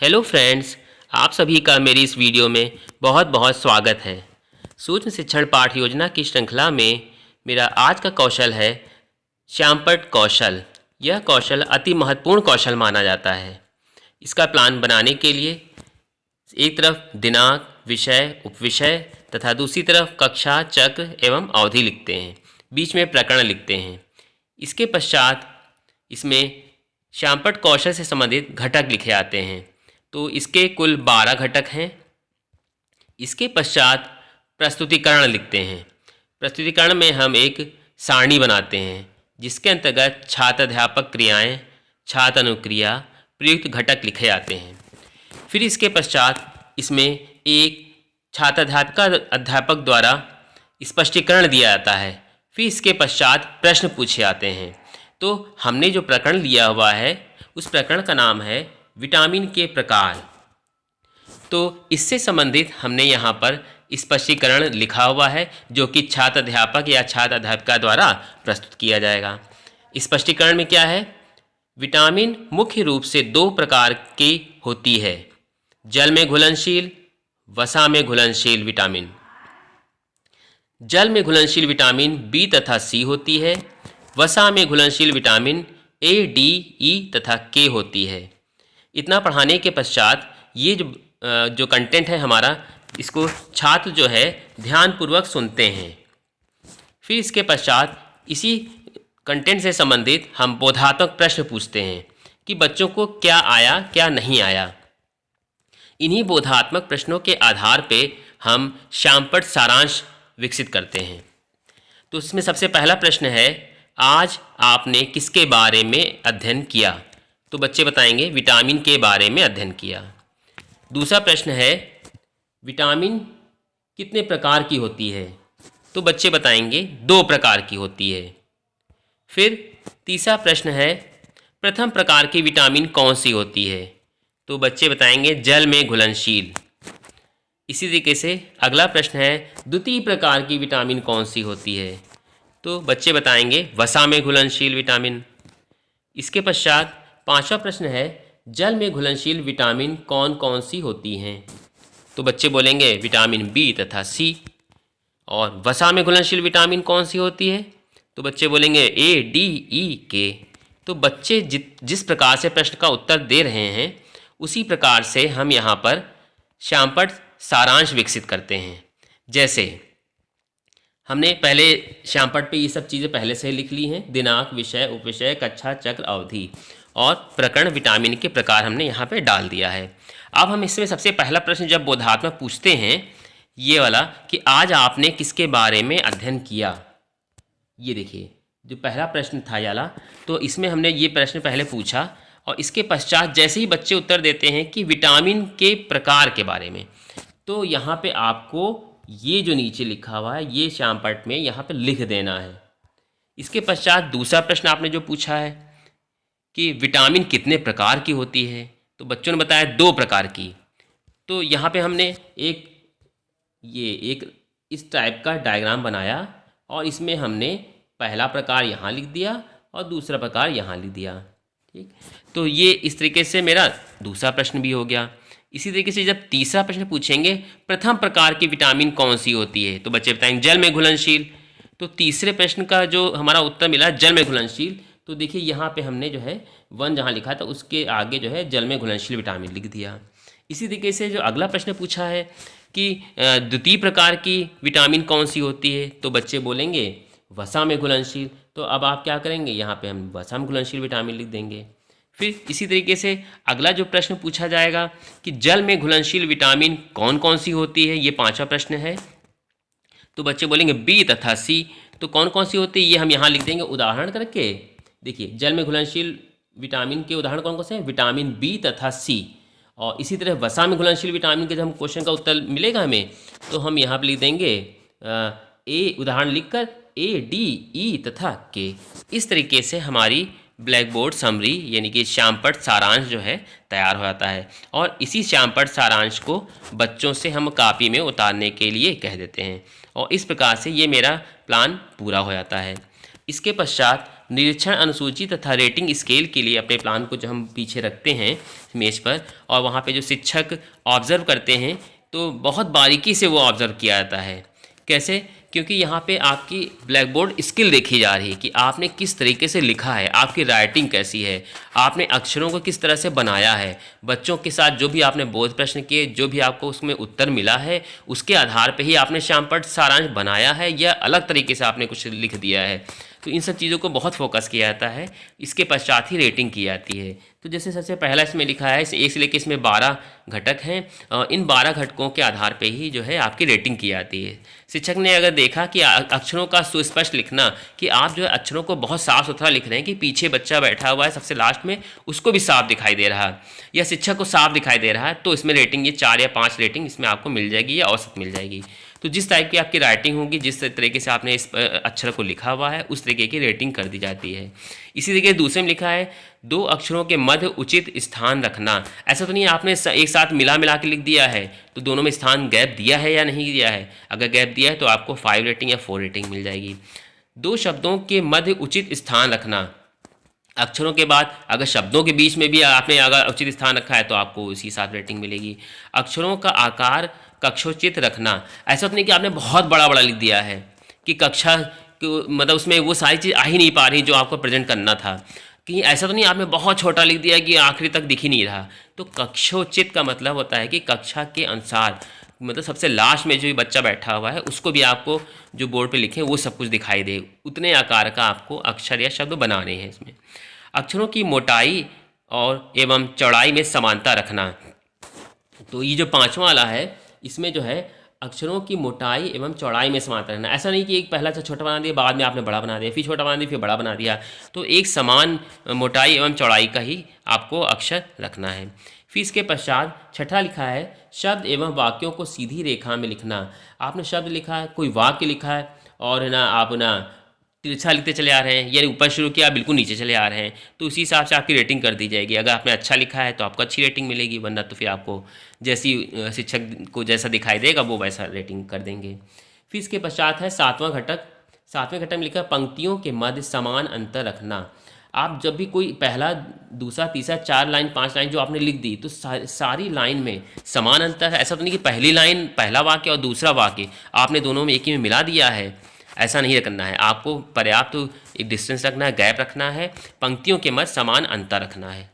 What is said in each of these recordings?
Hello friends, आप सभी का मेरी इस वीडियो में बहुत बहुत स्वागत है। सूक्ष्म शिक्षण पाठ योजना की श्रृंखला में मेरा आज का कौशल है श्यामपट्ट कौशल। यह कौशल अति महत्वपूर्ण कौशल माना जाता है। इसका प्लान बनाने के लिए एक तरफ दिनांक, विषय, उपविषय तथा दूसरी तरफ कक्षा, चक्र एवं अवधि लिखते हैं, बीच में प्रकरण लिखते हैं। इसके पश्चात इसमें श्यामपट्ट कौशल से संबंधित घटक लिखे आते हैं। तो इसके कुल 12 घटक हैं। इसके पश्चात प्रस्तुतिकरण लिखते हैं। प्रस्तुतिकरण में हम एक सारणी बनाते हैं जिसके अंतर्गत छात्र अध्यापक क्रियाएँ, छात्र अनुक्रिया, प्रयुक्त घटक लिखे आते हैं। फिर इसके पश्चात इसमें एक छात्र अध्यापक द्वारा स्पष्टीकरण दिया जाता है। फिर इसके पश्चात प्रश्न पूछे आते हैं। तो हमने जो प्रकरण लिया हुआ है उस प्रकरण का नाम है विटामिन के प्रकार। तो इससे संबंधित हमने यहाँ पर स्पष्टीकरण लिखा हुआ है जो कि छात्र अध्यापक या छात्र अध्यापिका द्वारा प्रस्तुत किया जाएगा। स्पष्टीकरण में क्या है? विटामिन मुख्य रूप से 2 प्रकार की होती है, जल में घुलनशील, वसा में घुलनशील विटामिन। जल में घुलनशील विटामिन बी तथा सी होती है। वसा में घुलनशील विटामिन ए, डी, ई तथा के होती है। इतना पढ़ाने के पश्चात ये जो कंटेंट है हमारा, इसको छात्र जो है ध्यानपूर्वक सुनते हैं। फिर इसके पश्चात इसी कंटेंट से संबंधित हम बोधात्मक प्रश्न पूछते हैं कि बच्चों को क्या आया, क्या नहीं आया। इन्हीं बोधात्मक प्रश्नों के आधार पे हम श्यामपट्ट सारांश विकसित करते हैं। तो इसमें सबसे पहला प्रश्न है, आज आपने किसके बारे में अध्ययन किया? तो बच्चे बताएंगे विटामिन के बारे में अध्ययन किया। दूसरा प्रश्न है, विटामिन कितने प्रकार की होती है? तो बच्चे बताएंगे 2 प्रकार की होती है। फिर तीसरा प्रश्न है, प्रथम प्रकार की विटामिन कौन सी होती है? तो बच्चे बताएंगे जल में घुलनशील। इसी तरीके से अगला प्रश्न है, द्वितीय प्रकार की विटामिन कौन सी होती है? तो बच्चे बताएंगे वसा में घुलनशील विटामिन। इसके पश्चात 5वां प्रश्न है, जल में घुलनशील विटामिन कौन कौन सी होती हैं? तो बच्चे बोलेंगे विटामिन बी तथा सी। और वसा में घुलनशील विटामिन कौन सी होती है? तो बच्चे बोलेंगे ए, डी, ई, के। तो बच्चे जिस प्रकार से प्रश्न का उत्तर दे रहे हैं उसी प्रकार से हम यहाँ पर श्यामपट्ट सारांश विकसित करते हैं। जैसे हमने पहले श्यामपट्ट पे ये सब चीज़ें पहले से लिख ली हैं, दिनांक, विषय, उपविषय, कक्षा, चक्र, अवधि और प्रकरण, विटामिन के प्रकार हमने यहाँ पे डाल दिया है। अब हम इसमें सबसे पहला प्रश्न जब बोधात्मक पूछते हैं ये वाला कि आज आपने किसके बारे में अध्ययन किया, ये देखिए जो पहला प्रश्न था याला, तो इसमें हमने ये प्रश्न पहले पूछा और इसके पश्चात जैसे ही बच्चे उत्तर देते हैं कि विटामिन के प्रकार के बारे में, तो यहाँ पे आपको ये जो नीचे लिखा हुआ है ये श्यामपट्ट में यहाँ पे लिख देना है। इसके पश्चात दूसरा प्रश्न आपने जो पूछा है कि विटामिन कितने प्रकार की होती है, तो बच्चों ने बताया 2 प्रकार की। तो यहाँ पे हमने एक इस टाइप का डायग्राम बनाया और इसमें हमने पहला प्रकार यहाँ लिख दिया और दूसरा प्रकार यहाँ लिख दिया। ठीक, तो ये इस तरीके से मेरा दूसरा प्रश्न भी हो गया। इसी तरीके से जब तीसरा प्रश्न पूछेंगे प्रथम प्रकार की विटामिन कौन सी होती है, तो बच्चे बताएंगे जल में घुलनशील। तो तीसरे प्रश्न का जो हमारा उत्तर मिला जल में घुलनशील, तो देखिए यहाँ पे हमने जो है 1 जहाँ लिखा था उसके आगे जो है जल में घुलनशील विटामिन लिख दिया। इसी तरीके से जो अगला प्रश्न पूछा है कि द्वितीय प्रकार की विटामिन कौन सी होती है, तो बच्चे बोलेंगे वसा में घुलनशील। तो अब आप क्या करेंगे, यहाँ पे हम वसा में घुलनशील विटामिन लिख देंगे। फिर इसी तरीके से अगला जो प्रश्न पूछा जाएगा कि जल में घुलनशील विटामिन कौन कौन सी होती है, ये 5वां प्रश्न है। तो बच्चे बोलेंगे बी तथा सी। तो कौन कौन सी होती है ये हम यहाँ लिख देंगे उदाहरण करके। देखिए जल में घुलनशील विटामिन के उदाहरण कौन कौन से हैं, विटामिन बी तथा सी। और इसी तरह वसा में घुलनशील विटामिन के जब हम क्वेश्चन का उत्तर मिलेगा हमें, तो हम यहाँ पर लिख देंगे ए, उदाहरण लिखकर ए, डी, ई तथा के। इस तरीके से हमारी ब्लैक बोर्ड समरी यानी कि श्यामपट्ट सारांश जो है तैयार हो जाता है। और इसी श्यामपट्ट सारांश को बच्चों से हम कॉपी में उतारने के लिए कह देते हैं और इस प्रकार से ये मेरा प्लान पूरा हो जाता है। इसके पश्चात निरीक्षण अनुसूची तथा रेटिंग स्केल के लिए अपने प्लान को जो हम पीछे रखते हैं मेज पर, और वहाँ पे जो शिक्षक ऑब्ज़र्व करते हैं तो बहुत बारीकी से वो ऑब्ज़र्व किया जाता है। कैसे? क्योंकि यहाँ पे आपकी ब्लैक बोर्ड स्किल देखी जा रही है कि आपने किस तरीके से लिखा है, आपकी राइटिंग कैसी है, आपने अक्षरों को किस तरह से बनाया है। बच्चों के साथ जो भी आपने बोध प्रश्न किए, जो भी आपको उसमें उत्तर मिला है, उसके आधार पे ही आपने श्यामपट्ट सारांश बनाया है या अलग तरीके से आपने कुछ लिख दिया है। तो इन सब चीज़ों को बहुत फोकस किया जाता है, इसके पश्चात ही रेटिंग की जाती है। तो जैसे सबसे पहला इसमें लिखा है, एक से लेकर इसमें 12 घटक हैं। इन 12 घटकों के आधार पे ही जो है आपकी रेटिंग की जाती है। शिक्षक ने अगर देखा कि अक्षरों का सुस्पष्ट लिखना, कि आप जो है अक्षरों को बहुत साफ सुथरा लिख रहे हैं, कि पीछे बच्चा बैठा हुआ है सबसे लास्ट में, उसको भी साफ दिखाई दे रहा है या शिक्षक को साफ दिखाई दे रहा है, तो इसमें रेटिंग ये 4 या 5 रेटिंग इसमें आपको मिल जाएगी या औसत मिल जाएगी। तो जिस टाइप की आपकी राइटिंग होगी, जिस तरीके से आपने इस अक्षर को लिखा हुआ है, उस तरीके की रेटिंग कर दी जाती है। इसी तरीके दूसरे में लिखा है, 2 अक्षरों के मध्य उचित स्थान रखना। ऐसा तो नहीं है आपने एक साथ मिला के लिख दिया है, तो दोनों में स्थान गैप दिया है या नहीं दिया है। अगर गैप दिया है तो आपको 5 रेटिंग या 4 रेटिंग मिल जाएगी। 2 शब्दों के मध्य उचित स्थान रखना, अक्षरों के बाद अगर शब्दों के बीच में भी आपने अगर उचित स्थान रखा है तो आपको उसी हिसाब रेटिंग मिलेगी। अक्षरों का आकार कक्षोचित रखना, ऐसा तो नहीं कि आपने बहुत बड़ा बड़ा लिख दिया है कि कक्षा मतलब उसमें वो सारी चीज़ आ ही नहीं पा रही जो आपको प्रेजेंट करना था, कि ऐसा तो नहीं आपने बहुत छोटा लिख दिया कि आखिरी तक दिख ही नहीं रहा। तो कक्षोचित का मतलब होता है कि कक्षा के अनुसार, मतलब सबसे लास्ट में जो भी बच्चा बैठा हुआ है उसको भी आपको जो बोर्ड पे लिखे वो सब कुछ दिखाई दे, उतने आकार का आपको अक्षर या शब्द बनाने हैं इसमें। अक्षरों की मोटाई और एवं चौड़ाई में समानता रखना, तो ये जो 5वां वाला है इसमें जो है अक्षरों की मोटाई एवं चौड़ाई में समानता रखना। ऐसा नहीं कि एक पहला से छोटा बना दिया, बाद में आपने बड़ा बना दिया, फिर छोटा बना दिया, फिर बड़ा बना दिया। तो एक समान मोटाई एवं चौड़ाई का ही आपको अक्षर रखना है। फिर इसके पश्चात 6ठा लिखा है, शब्द एवं वाक्यों को सीधी रेखा में लिखना। आपने शब्द लिखा है, कोई वाक्य लिखा है और ना आप ना तिरछा लिखते चले आ रहे हैं, यानी ऊपर शुरू किया बिल्कुल नीचे चले आ रहे हैं, तो उसी हिसाब से आपकी रेटिंग कर दी जाएगी। अगर आपने अच्छा लिखा है तो आपको अच्छी रेटिंग मिलेगी, वरना तो फिर आपको जैसी शिक्षक को जैसा दिखाई देगा वो वैसा रेटिंग कर देंगे। फिर इसके पश्चात है 7वां घटक। 7वें घटक में लिखा, पंक्तियों के मध्य समान अंतर रखना। आप जब भी कोई पहला, दूसरा, तीसरा, 4 लाइन, 5 लाइन जो आपने लिख दी, तो सारी लाइन में समान अंतर है। ऐसा तो नहीं कि पहली लाइन पहला वाक्य और दूसरा वाक्य आपने दोनों में एक ही में मिला दिया है, ऐसा नहीं करना है। आपको पर्याप्त एक डिस्टेंस रखना है, गैप रखना है, पंक्तियों के मध्य समान अंतर रखना है।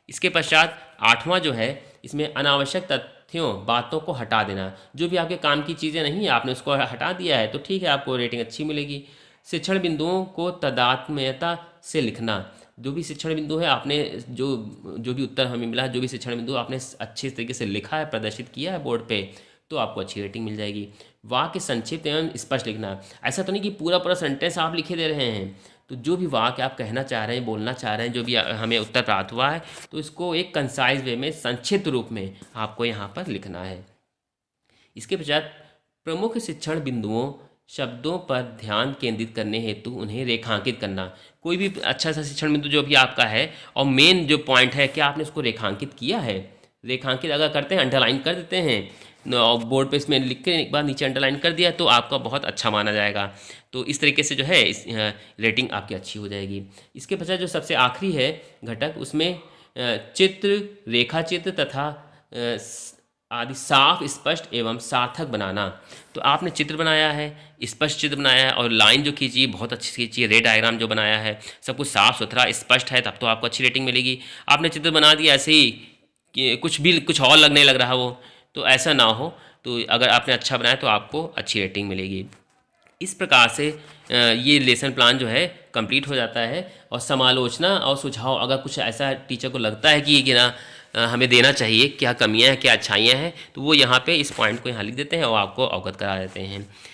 इसके पश्चात 8वां जो है, इसमें अनावश्यक तथ्यों, बातों को हटा देना। जो भी आपके काम की चीज़ें नहीं है आपने उसको हटा दिया है तो ठीक है, आपको रेटिंग अच्छी मिलेगी। शिक्षण बिंदुओं को तदात्म्यता से लिखना। जो भी शिक्षण बिंदु है आपने जो भी उत्तर हमें मिला है, जो भी शिक्षण बिंदु आपने अच्छे तरीके से लिखा है, प्रदर्शित किया है बोर्ड पे, तो आपको अच्छी रेटिंग मिल जाएगी। वाक्य संक्षिप्त एवं स्पष्ट लिखना। ऐसा तो नहीं कि पूरा सेंटेंस आप लिखे दे रहे हैं, तो जो भी वाक्य आप कहना चाह रहे हैं, बोलना चाह रहे हैं, जो भी हमें उत्तर प्राप्त हुआ है, तो इसको एक कंसाइज वे में, संक्षिप्त रूप में आपको यहाँ पर लिखना है। इसके पश्चात प्रमुख शिक्षण बिंदुओं, शब्दों पर ध्यान केंद्रित करने हेतु उन्हें रेखांकित करना। कोई भी अच्छा सा शिक्षण बिंदु जो भी आपका है और मेन जो पॉइंट है, क्या आपने उसको रेखांकित किया है। रेखांकित अगर करते हैं, अंडरलाइन कर देते हैं, और बोर्ड पे इसमें लिख के एक बार नीचे अंडरलाइन कर दिया तो आपका बहुत अच्छा माना जाएगा। तो इस तरीके से जो है इस रेटिंग आपकी अच्छी हो जाएगी। इसके पश्चात जो सबसे आखिरी है घटक, उसमें चित्र, रेखा चित्र तथा आदि साफ, स्पष्ट एवं सार्थक बनाना। तो आपने चित्र बनाया है, स्पष्ट चित्र बनाया है, और लाइन जो खींची बहुत अच्छी खींची है, रे डायग्राम जो बनाया है, सब कुछ साफ सुथरा स्पष्ट है, तब तो आपको अच्छी रेटिंग मिलेगी। आपने चित्र बना दिया ऐसे ही कि कुछ और लगने लग रहा वो, तो ऐसा ना हो। तो अगर आपने अच्छा बनाया तो आपको अच्छी रेटिंग मिलेगी। इस प्रकार से ये लेसन प्लान जो है कंप्लीट हो जाता है। और समालोचना और सुझाव, अगर कुछ ऐसा टीचर को लगता है कि ना हमें देना चाहिए, क्या कमियां हैं, क्या अच्छाइयां हैं, तो वो यहाँ पे इस पॉइंट को यहाँ लिख देते हैं और आपको अवगत करा देते हैं।